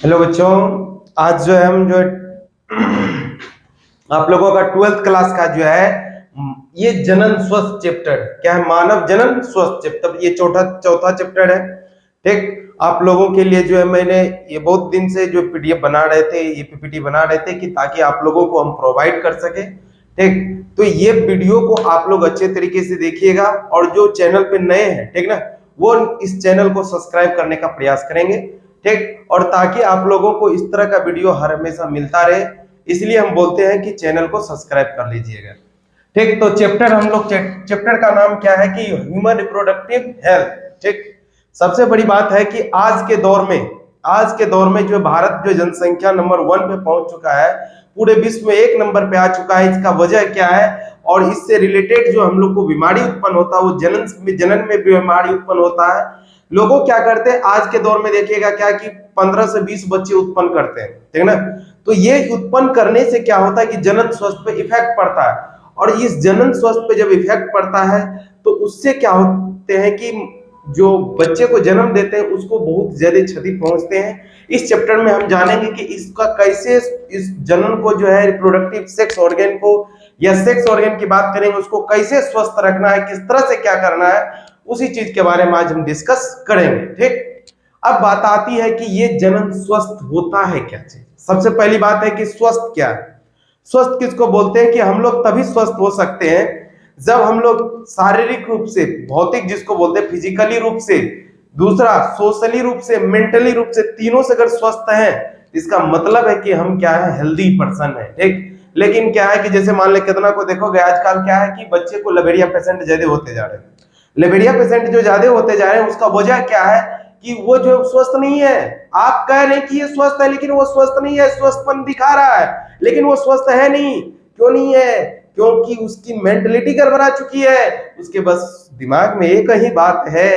Hello बच्चों, आज जो है हम जो है आप लोगों का 12th क्लास का जो है ये जनन स्वस्थ चैप्टर क्या है, मानव जनन स्वस्थ चैप्टर, ये चौथा चैप्टर है। ठीक, आप लोगों के लिए जो है मैंने ये बहुत दिन से जो पीडीएफ बना रहे थे, ये पीपीटी बना रहे थे कि ताकि आप लोगों को हम प्रोवाइड कर सके। ठीक, तो ये वीडियो को आप लोग अच्छे तरीके से देखिएगा और जो चैनल पे नए हैं, ठीक ना, वो इस चैनल को सब्सक्राइब करने का प्रयास करेंगे। ठीक, और ताकि आप लोगों को इस तरह का वीडियो हर हमेशा मिलता रहे, इसलिए हम बोलते हैं कि चैनल को सब्सक्राइब कर लीजिएगा। ठीक, तो चैप्टर का नाम क्या है कि ह्यूमन रिप्रोडक्टिव हेल्थ। ठीक, सबसे बड़ी बात है कि आज के दौर में जो भारत जो जनसंख्या नंबर 1 पे पहुंच चुका है, पूरे विश्व में 1 नंबर पे आ चुका है। इसका वजह क्या है और इससे रिलेटेड जो हम लोग को बीमारी उत्पन्न होता है, वो जनन में बीमारी उत्पन्न होता है। लोगों क्या करते हैं आज के दौर में, देखिएगा क्या कि 15 से 20 बच्चे उत्पन्न करते हैं, ठीक है ना। तो ये उत्पन्न करने से क्या होता है कि जनन स्वास्थ्य पे इफेक्ट पड़ता है, और इस जनन स्वास्थ्य पे जब इफेक्ट पड़ता है तो उससे क्या होते हैं कि जो बच्चे को जन्म देते हैं उसको बहुत ज्यादा क्षति पहुंचते हैं। इस चैप्टर में हम जानेंगे कि इसका कैसे, इस जनन को जो है रिप्रोडक्टिव सेक्स ऑर्गन को या सेक्स ऑर्गन की बात करेंगे, उसको कैसे स्वस्थ रखना है, किस तरह से क्या करना है, उसी चीज के बारे में आज हम डिस्कस करेंगे। ठीक, अब बात आती है कि ये जनन स्वस्थ होता है क्या चीज। सबसे पहली बात है कि स्वस्थ क्या है। स्वस्थ किसको बोलते हैं कि हम लोग तभी स्वस्थ हो सकते हैं जब हम लोग शारीरिक रूप से, भौतिक जिसको बोलते हैं फिजिकली रूप से, दूसरा सोशली रूप से, मेंटली रूप से, तीनों से अगर स्वस्थ हैं, इसका मतलब है कि हम क्या है, हेल्दी पर्सन है। ठीक, लेकिन क्या है कि जैसे मान ले कितना को देखोगे आजकल क्या है कि बच्चे को लवेरिया पेशेंट ज्यादा होते जा रहे हैं। लवेरिया पेशेंट जो ज्यादा होते जा रहे हैं उसका वजह क्या है कि वो जो स्वस्थ नहीं है। आप कह रहे हैं कि ये स्वस्थ है लेकिन वो स्वस्थ नहीं है, स्वस्थपन दिखा रहा है लेकिन वो स्वस्थ है नहीं। क्यों नहीं है? क्योंकि उसकी मेंटलिटी गड़बड़ा चुकी है। उसके बस दिमाग में एक ही बात है।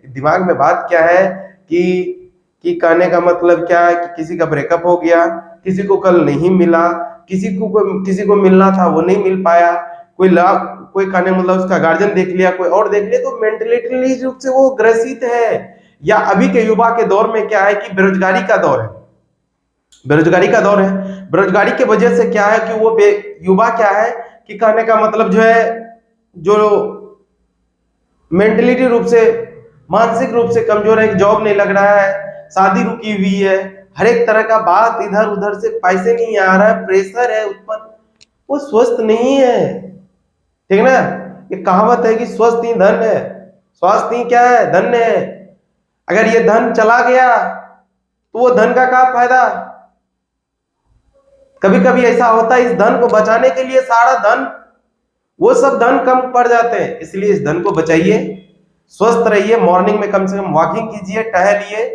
दिमाग में बात क्या है कि कहने का मतलब क्या है कि किसी का ब्रेकअप हो गया, किसी को कल नहीं मिला, किसी को मिलना था वो नहीं मिल पाया, कोई कहने मतलब उसका गार्जियन देख लिया, कोई और देख लिया, तो मेंटली रूप से वो ग्रसित है। या अभी के युवा के दौर में क्या है कि बेरोजगारी का दौर है। बेरोजगारी के वजह से क्या है कि वो युवा क्या है कि कहने का मतलब जो है, जो मेंटलिटी रूप से, मानसिक रूप से कमजोर है, जॉब नहीं लग रहा है, शादी रुकी हुई है, हर एक तरह का बात इधर उधर से, पैसे नहीं आ रहा है, प्रेशर है उत्पन्न, वो स्वस्थ नहीं है। ठीक ना, ये कहावत है कि स्वस्थ ही धन है। स्वास्थ्य ही क्या है? धन है। अगर ये धन चला गया तो वो धन का क्या फायदा। कभी कभी ऐसा होता है इस धन को बचाने के लिए सारा धन, वो सब धन कम पड़ जाते हैं, इसलिए इस धन को बचाइए, स्वस्थ रहिए, मॉर्निंग में कम से कम वॉकिंग कीजिए, टहलिए।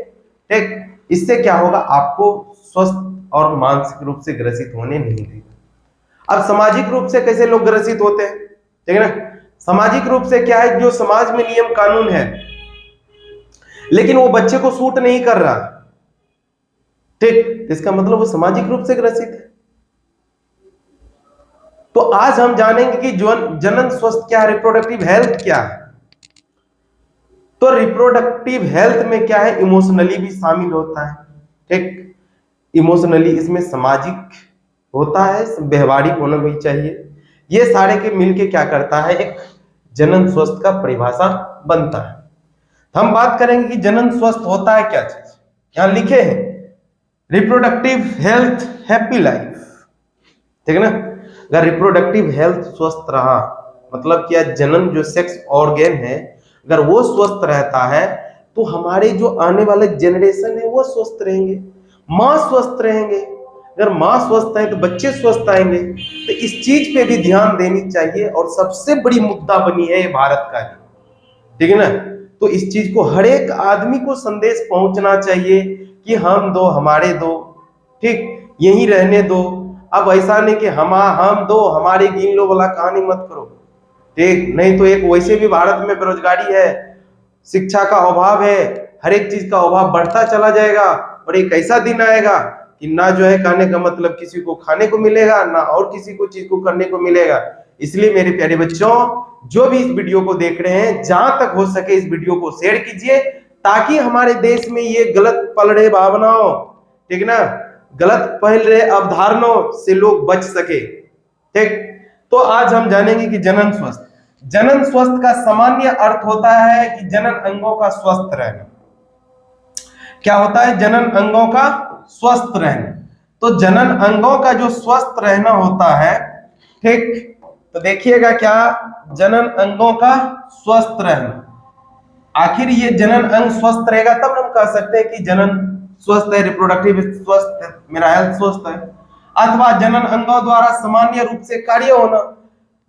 ठीक, इससे क्या होगा, आपको स्वस्थ और मानसिक रूप से ग्रसित होने नहीं देगा। अब सामाजिक रूप से कैसे लोग ग्रसित होते हैं, ठीक है ना। सामाजिक रूप से क्या है, जो समाज में नियम कानून है लेकिन वो बच्चे को सूट नहीं कर रहा, ठीक, इसका मतलब वो सामाजिक रूप से ग्रसित है। तो आज हम जानेंगे कि जनन स्वस्थ क्या है, रिप्रोडक्टिव हेल्थ क्या है। तो रिप्रोडक्टिव हेल्थ में क्या है, इमोशनली भी शामिल होता है। ठीक, इमोशनली इसमें सामाजिक होता है, व्यवहारिक होना भी चाहिए। ये सारे के मिलके क्या करता है, एक जनन स्वस्थ का परिभाषा बनता है। हम बात करेंगे कि जनन स्वस्थ होता है क्या चीज। यहां लिखे हैं रिप्रोडक्टिव हेल्थ हैप्पी लाइफ, ठीक है ना। अगर रिप्रोडक्टिव हेल्थ स्वस्थ रहा, मतलब क्या, जनन जो सेक्स ऑर्गन है अगर वो स्वस्थ रहता है तो हमारे जो आने वाले जनरेशन है वो स्वस्थ रहेंगे, मां स्वस्थ रहेंगे। अगर मां स्वस्थ है तो बच्चे स्वस्थ आएंगे। तो इस चीज पे भी ध्यान देनी चाहिए, और सबसे बड़ी मुद्दा बनी है ये भारत का ही, ठीक है ना। तो इस चीज को हर एक आदमी को संदेश पहुंचना चाहिए कि हम दो हमारे दो, ठीक, यही रहने दो। अब ऐसा नहीं कि हम दो हमारे गिन लो वाला कहानी मत करो, ठीक। नहीं तो एक वैसे भी भारत में बेरोजगारी है, शिक्षा का अभाव है, हर एक चीज का अभाव बढ़ता चला जाएगा, और एक ऐसा दिन आएगा कि ना जो है कहने का मतलब किसी को खाने को मिलेगा, ना और किसी को चीज को करने को मिलेगा। इसलिए मेरे प्यारे बच्चों, जो भी इस वीडियो को देख रहे हैं, जहां तक हो सके इस वीडियो को शेयर कीजिए, ताकि हमारे देश में ये गलत पलड़े भावनाओं, ठीक ना, गलत फैल रहे अवधारणाओं से लोग बच सके। ठीक, तो आज हम जानेंगे कि जनन स्वस्थ। जनन स्वस्थ का सामान्य अर्थ होता है कि जनन अंगों का स्वस्थ रहना। क्या होता है? जनन अंगों का स्वस्थ रहना। तो जनन अंगों का जो स्वस्थ रहना होता है, ठीक, तो देखिएगा क्या, जनन अंगों का स्वस्थ रहना, आखिर ये जनन अंग स्वस्थ रहेगा तब हम कह सकते हैं कि जनन स्वस्थ है, रिप्रोडक्टिव स्वस्थ है, मेरा हेल्थ स्वस्थ है। अथवा जनन अंगों द्वारा सामान्य रूप से कार्य होना,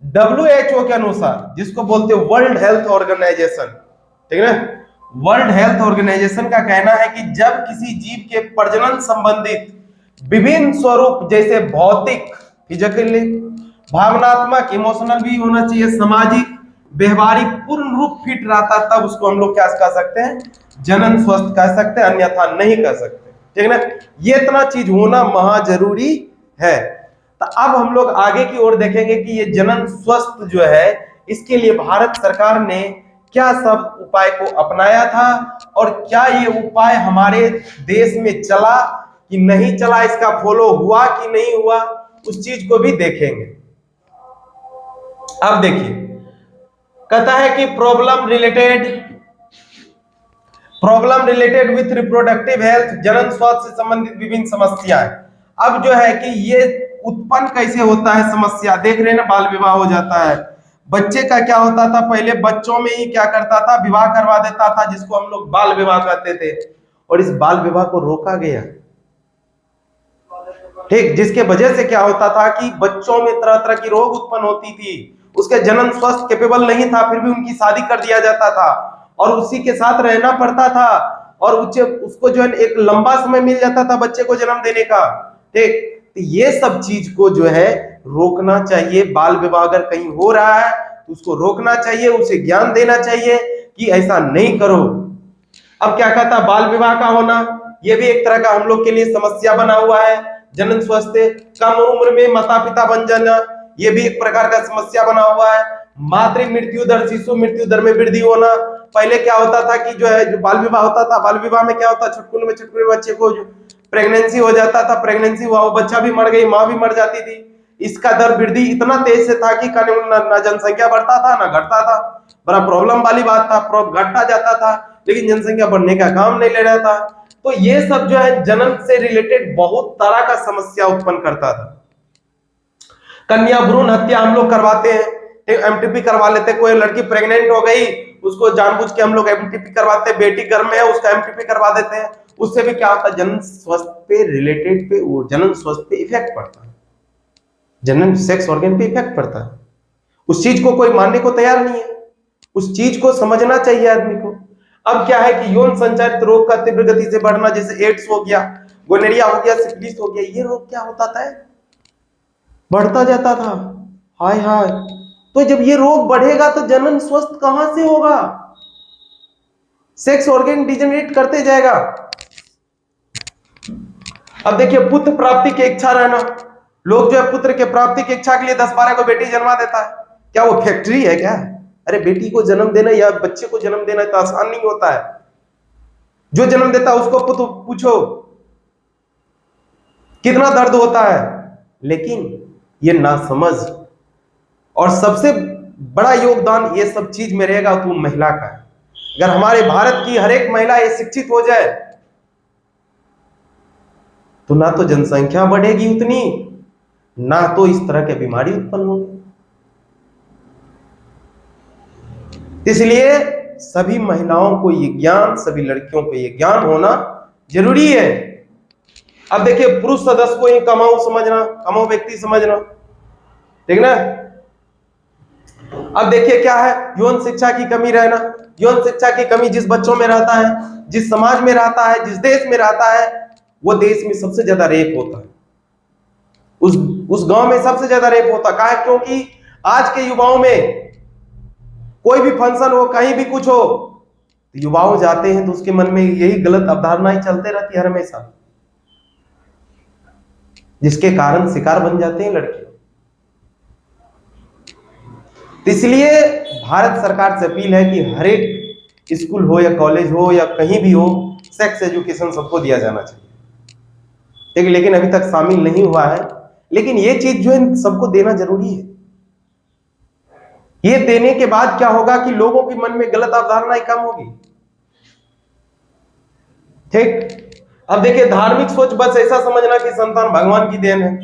WHO के अनुसार, जिसको बोलते हैं वर्ल्ड हेल्थ ऑर्गेनाइजेशन, ठीक है ना, वर्ल्ड हेल्थ ऑर्गेनाइजेशन का कहना है कि जब किसी जीव के प्रजनन संबंधित विभिन्न स्वरूप, जैसे भौतिक, फिजिकली, भावनात्मक, इमोशनल भी होना चाहिए, सामाजिक, व्यवहारिक, पूर्ण रूप फिट रहता, तब उसको हम लोग क्या कह सकते हैं? जनन स्वस्थ कह सकते हैं, अन्यथा नहीं कह सकते। ठीक है ना, ये इतना चीज होना महा जरूरी है। तो अब हम लोग आगे की ओर देखेंगे कि ये जनन स्वस्थ जो है, इसके लिए भारत सरकार ने क्या सब उपाय को अपनाया था और क्या ये उपाय हमारे देश में चला कि नहीं चला, इसका फॉलो हुआ कि नहीं हुआ, उस चीज को भी देखेंगे। अब देखिए, कहता है कि problem related with reproductive health, जनन स्वास्थ्य से संबंधित विभिन्न समस्याएं। अब जो है कि ये उत्पन्न कैसे होता है समस्या, देख रहे हैं ना, बाल विवाह हो जाता है। बच्चे का क्या होता था, पहले बच्चों में ही क्या करता था, विवाह करवा देता था, जिसको हम लोग बाल विवाह कहते थे, और इस बाल विवाह को रोका गया। ठीक, जिसके वजह से क्या होता था कि बच्चों में तरह तरह की रोग उत्पन्न होती थी, उसके जनन स्वस्थ कैपेबल नहीं था, फिर भी उनकी शादी कर दिया जाता था और उसी के साथ रहना पड़ता था, और उसको जो है एक लंबा समय मिल जाता था बच्चे को जन्म देने का। ठीक, तो ये सब चीज को जो है रोकना चाहिए। बाल विवाह अगर कहीं हो रहा है तो उसको रोकना चाहिए, उसे ज्ञान देना चाहिए कि ऐसा नहीं करो। अब क्या कहता, बाल विवाह का होना ये भी एक तरह का हम लोग के लिए समस्या बना हुआ है। जनन स्वास्थ्य, कम उम्र में माता पिता बन जाना, ये भी एक प्रकार का समस्या बना हुआ है। मातृ मृत्यु दर, शिशु मृत्यु दर में वृद्धि होना। पहले क्या होता था कि जो है, जो बाल विवाह होता था, बाल विवाह में क्या होता, छुटकुले बच्चे को जो प्रेगनेंसी हो जाता था, प्रेगनेंसी हुआ, वो बच्चा भी मर गई, माँ भी मर जाती थी। इसका दर वृद्धि इतना तेज से था कि ना जनसंख्या बढ़ता था ना घटता था। बड़ा प्रॉब्लम वाली बात था, घटता जाता था लेकिन जनसंख्या बढ़ने का काम नहीं ले रहा था। तो ये सब जो है जनन से रिलेटेड बहुत तरह का समस्या उत्पन्न करता था। कन्या भ्रूण हत्या हम लोग करवाते हैं, एमटीपी करवा लेते हैं। कोई लड़की प्रेग्नेंट हो गई, उसको जानबूझ के हम लोग एमटीपी करवाते हैं, बेटी घर में है उसका एमटीपी करवा देते हैं। उससे भी क्या होता है, जनन स्वास्थ्य पे रिलेटेड पे, जनन स्वास्थ्य पे इफेक्ट पड़ता है, जनन सेक्स ऑर्गन पे इफेक्ट पड़ता है। उस चीज को कोई मानने को तैयार नहीं है, उस चीज को समझना चाहिए आदमी को। अब क्या है कि यौन संचारित रोग का तीव्र गति से बढ़ना, जैसे एड्स हो गया, गोनेरिया हो गया, सिफिलिस हो गया, ये रोग क्या होता था, बढ़ता जाता था। हाय हाय, तो जब ये रोग बढ़ेगा तो जनन स्वस्थ कहां से होगा, सेक्स ऑर्गन डिजेनरेट करते जाएगा। अब देखिए, पुत्र प्राप्ति की इच्छा रहना, लोग जो है पुत्र के प्राप्ति की इच्छा के लिए 10-12 को बेटी जन्मा देता है। क्या वो फैक्ट्री है क्या? अरे बेटी को जन्म देना या बच्चे को जन्म देना तो आसान नहीं होता है। जो जन्म देता है उसको पूछो कितना दर्द होता है। लेकिन ये नासमझ, और सबसे बड़ा योगदान ये सब चीज में रहेगा तो महिला का है। अगर हमारे भारत की हर एक महिला ये शिक्षित हो जाए तो ना तो जनसंख्या बढ़ेगी उतनी, ना तो इस तरह के बीमारी उत्पन्न होगी। इसलिए सभी महिलाओं को ये ज्ञान, सभी लड़कियों को ये ज्ञान होना जरूरी है। अब देखिए, पुरुष सदस्य को ही कमाऊ समझना, कमाऊ व्यक्ति समझना, ठीक ना। अब देखिए क्या है, यौन शिक्षा की कमी रहना। यौन शिक्षा की कमी जिस बच्चों में रहता है, जिस समाज में रहता है, जिस देश में रहता है, वो देश में सबसे ज्यादा रेप होता है। उस गांव में सबसे ज्यादा रेप होता है। क्योंकि आज के युवाओं में कोई भी फंक्शन हो, कहीं भी कुछ हो, तो युवाओं जाते हैं तो उसके मन में यही गलत अवधारणाएं चलते रहती है हमेशा, जिसके कारण शिकार बन जाते हैं लड़के। इसलिए भारत सरकार से अपील है कि हर एक स्कूल हो या कॉलेज हो या कहीं भी हो, सेक्स एजुकेशन सबको दिया जाना चाहिए। ठीक, लेकिन अभी तक शामिल नहीं हुआ है। लेकिन ये चीज जो है सबको देना जरूरी है। ये देने के बाद क्या होगा कि लोगों के मन में गलत अवधारणाएं कम होगी। ठीक, अब देखिए धार्मिक सोच बस ऐसा समझना कि संतान भगवान की देन है।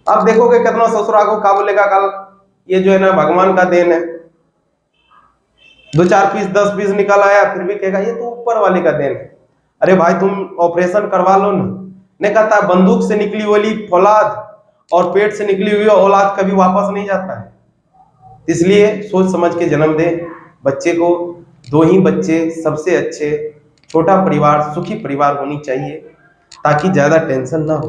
अब देखोगे कितना ससुरा को का बोलेगा कल ये जो है ना भगवान का देन है, 2-4 पीस 10 पीस निकल आया फिर भी कहेगा ये तो ऊपर वाले का देन है। अरे भाई तुम ऑपरेशन करवा लो ना। ने कहता बंदूक से निकली वाली फौलाद और पेट से निकली हुई औलाद कभी वापस नहीं जाता है। इसलिए सोच समझ के जन्म दे बच्चे को। 2 ही बच्चे सबसे अच्छे, छोटा परिवार सुखी परिवार होनी चाहिए ताकि ज्यादा टेंशन ना हो।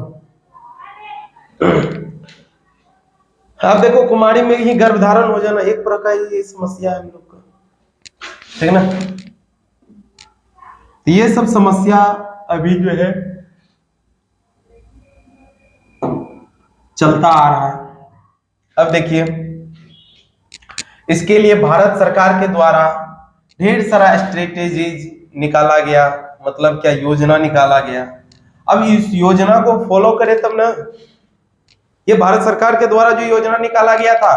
अब देखो कुमारी में ही गर्भधारण हो जाना एक प्रकार की ये समस्या है हम लोग का, ठीक ना। ये सब समस्या अभी जो है चलता आ रहा है। अब देखिए इसके लिए भारत सरकार के द्वारा ढेर सारा स्ट्रेटेजीज निकाला गया, मतलब क्या योजना निकाला गया। अब इस योजना को फॉलो करें तब ना। ये भारत सरकार के द्वारा जो योजना निकाला गया था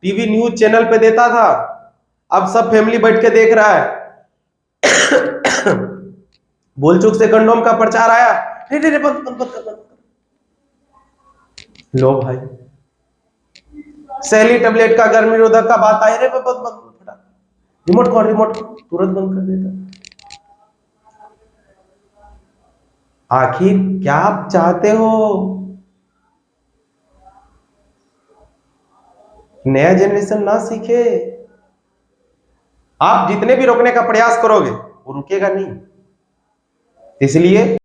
टीवी न्यूज चैनल पे देता था, अब सब फैमिली बैठ के देख रहा है। बोलचूक से कंडोम का प्रचार आया, नहीं नहीं बंद बंद बंद बंद। लो भाई सैली टेबलेट का गर्मी निरोधक का बात आई रे बंद बंद फटा, रिमोट को तुरंत बंद कर देता। आखिर क्या आप चाहते हो? नया जनरेशन ना सीखे। आप जितने भी रोकने का प्रयास करोगे वो रुकेगा नहीं। इसलिए